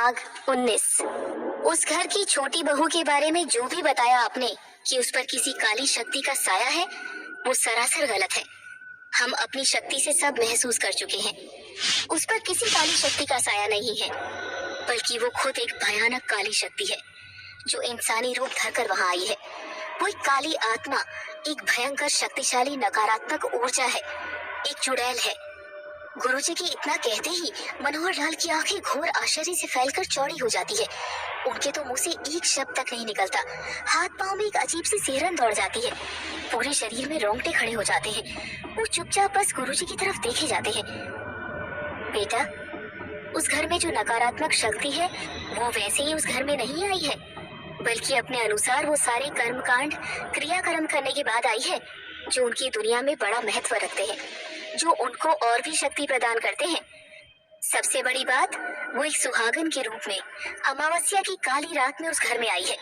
भाग 19। उस घर की छोटी बहू के बारे में जो भी बताया आपने कि उस पर किसी काली शक्ति का साया है, वो सरासर गलत है। हम अपनी शक्ति से सब महसूस कर चुके हैं। उस पर किसी काली शक्ति का साया नहीं है, बल्कि वो खुद एक भयानक काली शक्ति है जो इंसानी रूप धरकर वहां आई है। वो एक काली आत्मा, एक भयंकर शक्तिशाली नकारात्मक ऊर्जा है, एक चुड़ैल है। गुरुजी के इतना कहते ही मनोहर लाल की आंखें घोर आश्चर्य से फैलकर चौड़ी हो जाती है। उनके तो मुंह से एक शब्द तक नहीं निकलता। हाथ पांव में एक अजीब सी सिहरन दौड़ जाती है। पूरे शरीर में रोंगटे खड़े हो जाते हैं। वो चुपचाप बस गुरुजी की तरफ देखे जाते हैं। बेटा, उस घर में जो नकारात्मक शक्ति है वो वैसे ही उस घर में नहीं आई है, बल्कि अपने अनुसार वो सारे कर्मकांड क्रियाकर्म करने के बाद आई है जो उनकी दुनिया में बड़ा महत्व रखते हैं, जो उनको और भी शक्ति प्रदान करते हैं। सबसे बड़ी बात, वो एक सुहागन के रूप में अमावस्या की काली रात में उस घर में आई है।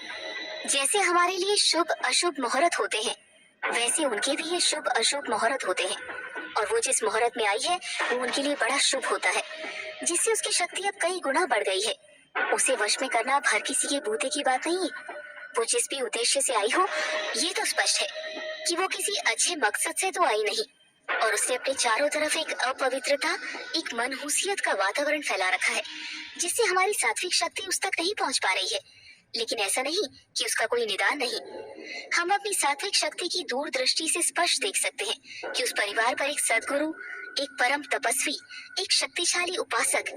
जैसे हमारे लिए शुभ अशुभ मुहूर्त होते हैं, वैसे उनके भी ये शुभ अशुभ मुहूर्त होते हैं। और वो जिस मुहूर्त में आई है वो उनके लिए बड़ा शुभ होता है, जिससे उसकी शक्ति अब कई गुना बढ़ गई है। उसे वश में करना अब हर किसी के बूते की बात नहीं है। वो जिस भी उद्देश्य से आई हो, ये तो स्पष्ट है कि वो किसी अच्छे मकसद से तो आई नहीं। और उसने अपने चारों तरफ एक अपवित्रता, एक मनहूसियत का वातावरण फैला रखा है, जिससे हमारी सात्विक शक्ति उस तक नहीं पहुंच पा रही है। लेकिन ऐसा नहीं कि उसका कोई निदान नहीं। हम अपनी सात्विक शक्ति की दूरदृष्टि से स्पष्ट देख सकते हैं कि उस परिवार पर एक सद्गुरु, एक परम तपस्वी, एक शक्तिशाली उपासक,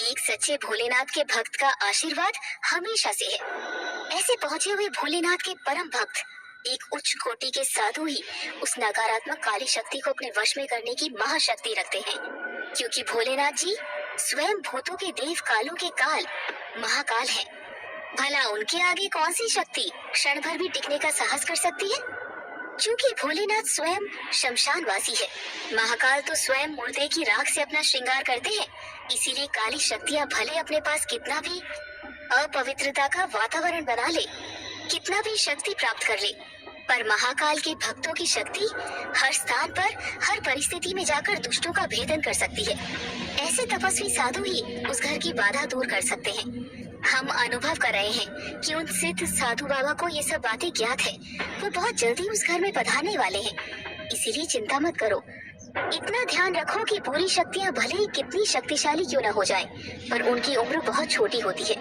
एक सच्चे भोलेनाथ के भक्त का आशीर्वाद हमेशा से है। ऐसे पहुंचे हुए भोलेनाथ के परम भक्त, एक उच्च कोटि के साधु ही उस नकारात्मक काली शक्ति को अपने वश में करने की महाशक्ति रखते हैं, क्योंकि भोलेनाथ जी स्वयं भूतों के देव, कालों के काल, महाकाल हैं। भला उनके आगे कौन सी शक्ति क्षण भर भी टिकने का साहस कर सकती है? क्योंकि भोलेनाथ स्वयं शमशानवासी है। महाकाल तो स्वयं मुर्दे की राख से अपना श्रृंगार करते हैं। इसीलिए काली शक्तियां भले अपने पास कितना भी अपवित्रता का वातावरण बना ले, कितना भी शक्ति प्राप्त कर ले, पर महाकाल के भक्तों की शक्ति हर स्थान पर, हर परिस्थिति में जाकर दुष्टों का भेदन कर सकती है। ऐसे तपस्वी साधु ही उस घर की बाधा दूर कर सकते हैं। हम अनुभव कर रहे हैं कि उन सिद्ध साधु बाबा को ये सब बातें ज्ञात है। वो बहुत जल्दी उस घर में पधारने वाले हैं। इसीलिए चिंता मत करो। इतना ध्यान रखो कि पूरी शक्तियां भले ही कितनी शक्तिशाली क्यों न हो जाएं, पर उनकी उम्र बहुत छोटी होती है,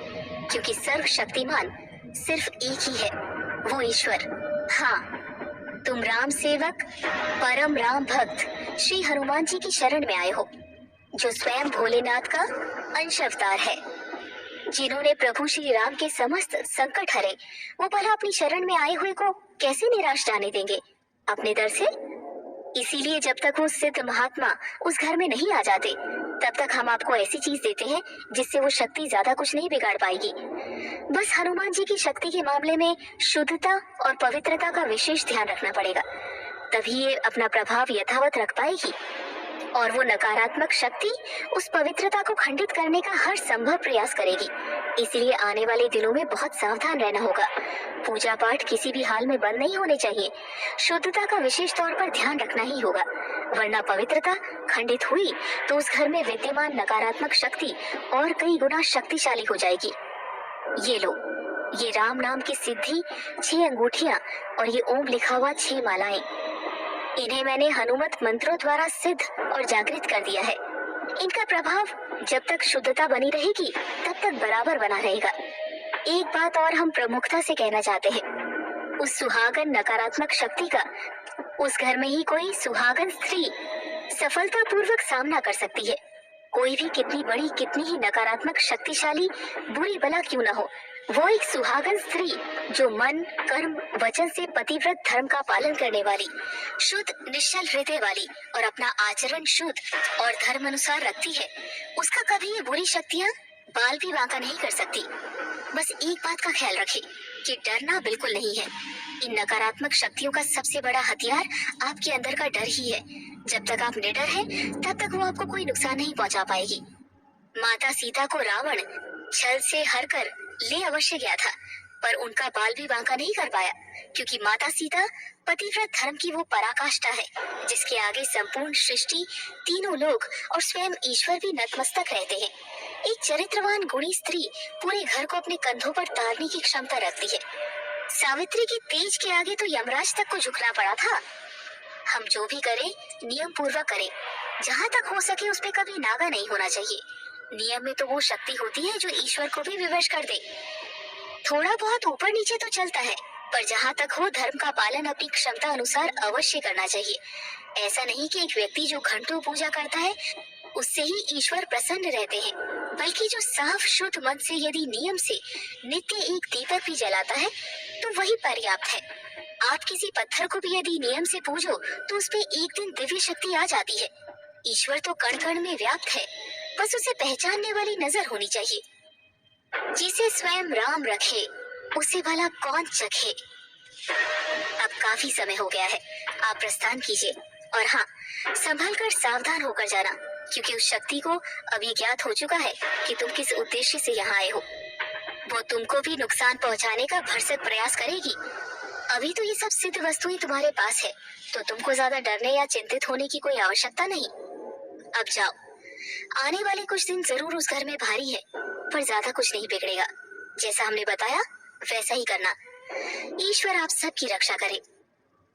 क्योंकि सर्वशक्तिमान सिर्फ एक ही है, वो ईश्वर। हाँ, तुम राम सेवक, परम राम भक्त श्री हनुमान जी की शरण में आए हो, जो स्वयं भोलेनाथ का अंश अवतार है। जिन्होंने प्रभु श्री राम के समस्त संकट हरे, वो भला अपनी शरण में आए हुए को कैसे निराश जाने देंगे अपने दर से? इसीलिए जब तक वो सिद्ध महात्मा उस घर में नहीं आ जाते, तब तक हम आपको ऐसी चीज देते हैं जिससे वो शक्ति ज्यादा कुछ नहीं बिगाड़ पाएगी। बस हनुमान जी की शक्ति के मामले में शुद्धता और पवित्रता का विशेष ध्यान रखना पड़ेगा, तभी ये अपना प्रभाव यथावत रख पाएगी। और वो नकारात्मक शक्ति उस पवित्रता को खंडित करने का हर संभव प्रयास करेगी। इसलिए आने वाले दिनों में बहुत सावधान रहना होगा। पूजा पाठ किसी भी हाल में बंद नहीं होने चाहिए। शुद्धता का विशेष तौर पर ध्यान रखना ही होगा, वरना पवित्रता खंडित हुई तो उस घर में विद्यमान नकारात्मक शक्ति और कई गुना शक्तिशाली हो जाएगी। ये लो, ये राम नाम की सिद्धि 6 अंगूठियां और ये ओम लिखा हुआ 6 मालाएं, इन्हें मैंने हनुमत मंत्रों द्वारा सिद्ध और जागृत कर दिया है। इनका प्रभाव जब तक शुद्धता बनी रहेगी तब तक बराबर बना रहेगा। एक बात और हम प्रमुखता से कहना चाहते हैं, उस सुहागन नकारात्मक शक्ति का उस घर में ही कोई सुहागन स्त्री सफलतापूर्वक सामना कर सकती है। कोई भी कितनी बड़ी, कितनी ही नकारात्मक, शक्तिशाली, बुरी बला क्यों न हो, वो एक सुहागन स्त्री जो मन, कर्म, वचन से पतिव्रत धर्म का पालन करने वाली, शुद्ध निश्चल हृदय वाली और अपना आचरण शुद्ध और धर्म अनुसार रखती है, उसका कभी ये बुरी शक्तियाँ बाल भी बांका नहीं कर सकती। बस एक बात का ख्याल रखें कि डरना बिल्कुल नहीं है। इन नकारात्मक शक्तियों का सबसे बड़ा हथियार आपके अंदर का डर ही है। जब तक आप निडर हैं, तब तक वो आपको कोई नुकसान नहीं पहुंचा पाएगी। माता सीता को रावण छल से हर कर ले अवश्य गया था, पर उनका बाल भी बांका नहीं कर पाया, क्योंकि माता सीता पतिव्रत धर्म की वो पराकाष्ठा है जिसके आगे संपूर्ण सृष्टि, तीनों लोक और स्वयं ईश्वर भी नतमस्तक रहते हैं। एक चरित्रवान गुणी स्त्री पूरे घर को अपने कंधों पर तारने की क्षमता रखती है। सावित्री की तेज के आगे तो यमराज तक को झुकना पड़ा था। हम जो भी करें नियम पूर्वक करें। जहाँ तक हो सके उस पे कभी नागा नहीं होना चाहिए। नियम में तो वो शक्ति होती है जो ईश्वर को भी विवश कर दे। थोड़ा बहुत ऊपर नीचे तो चलता है, पर जहाँ तक हो धर्म का पालन अपनी क्षमता अनुसार अवश्य करना चाहिए। ऐसा नहीं कि एक व्यक्ति जो घंटों पूजा करता है उससे ही ईश्वर प्रसन्न रहते हैं, बल्कि जो साफ शुद्ध मन से यदि नियम से नित्य एक दीपक भी जलाता है तो वही पर्याप्त है। आप किसी पत्थर को भी यदि नियम से पूजो तो उस पे एक दिन दिव्य शक्ति आ जाती है। ईश्वर तो कण कण में व्याप्त है, बस उसे पहचानने वाली नजर होनी चाहिए। जिसे स्वयं राम रखे उसे भला कौन चखे। अब काफी समय हो गया है, आप प्रस्थान कीजिए। और हाँ, संभल कर सावधान होकर जाना, क्योंकि उस शक्ति को अभी ज्ञात हो चुका है कि तुम किस उद्देश्य से यहाँ आए हो। वो तुमको भी नुकसान पहुँचाने का भरसक प्रयास करेगी। अभी तो ये सब सिद्ध वस्तुएं तुम्हारे पास है, तो तुमको ज्यादा डरने या चिंतित होने की कोई आवश्यकता नहीं। अब जाओ। आने वाले कुछ दिन जरूर उस घर में भारी है, पर ज्यादा कुछ नहीं बिगड़ेगा। जैसा हमने बताया वैसा ही करना। ईश्वर आप सबकी रक्षा करे।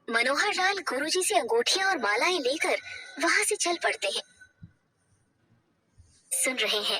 मनोहर लाल गुरुजी से अंगूठियां और मालाएं लेकर वहां से चल पड़ते हैं। सुन रहे हैं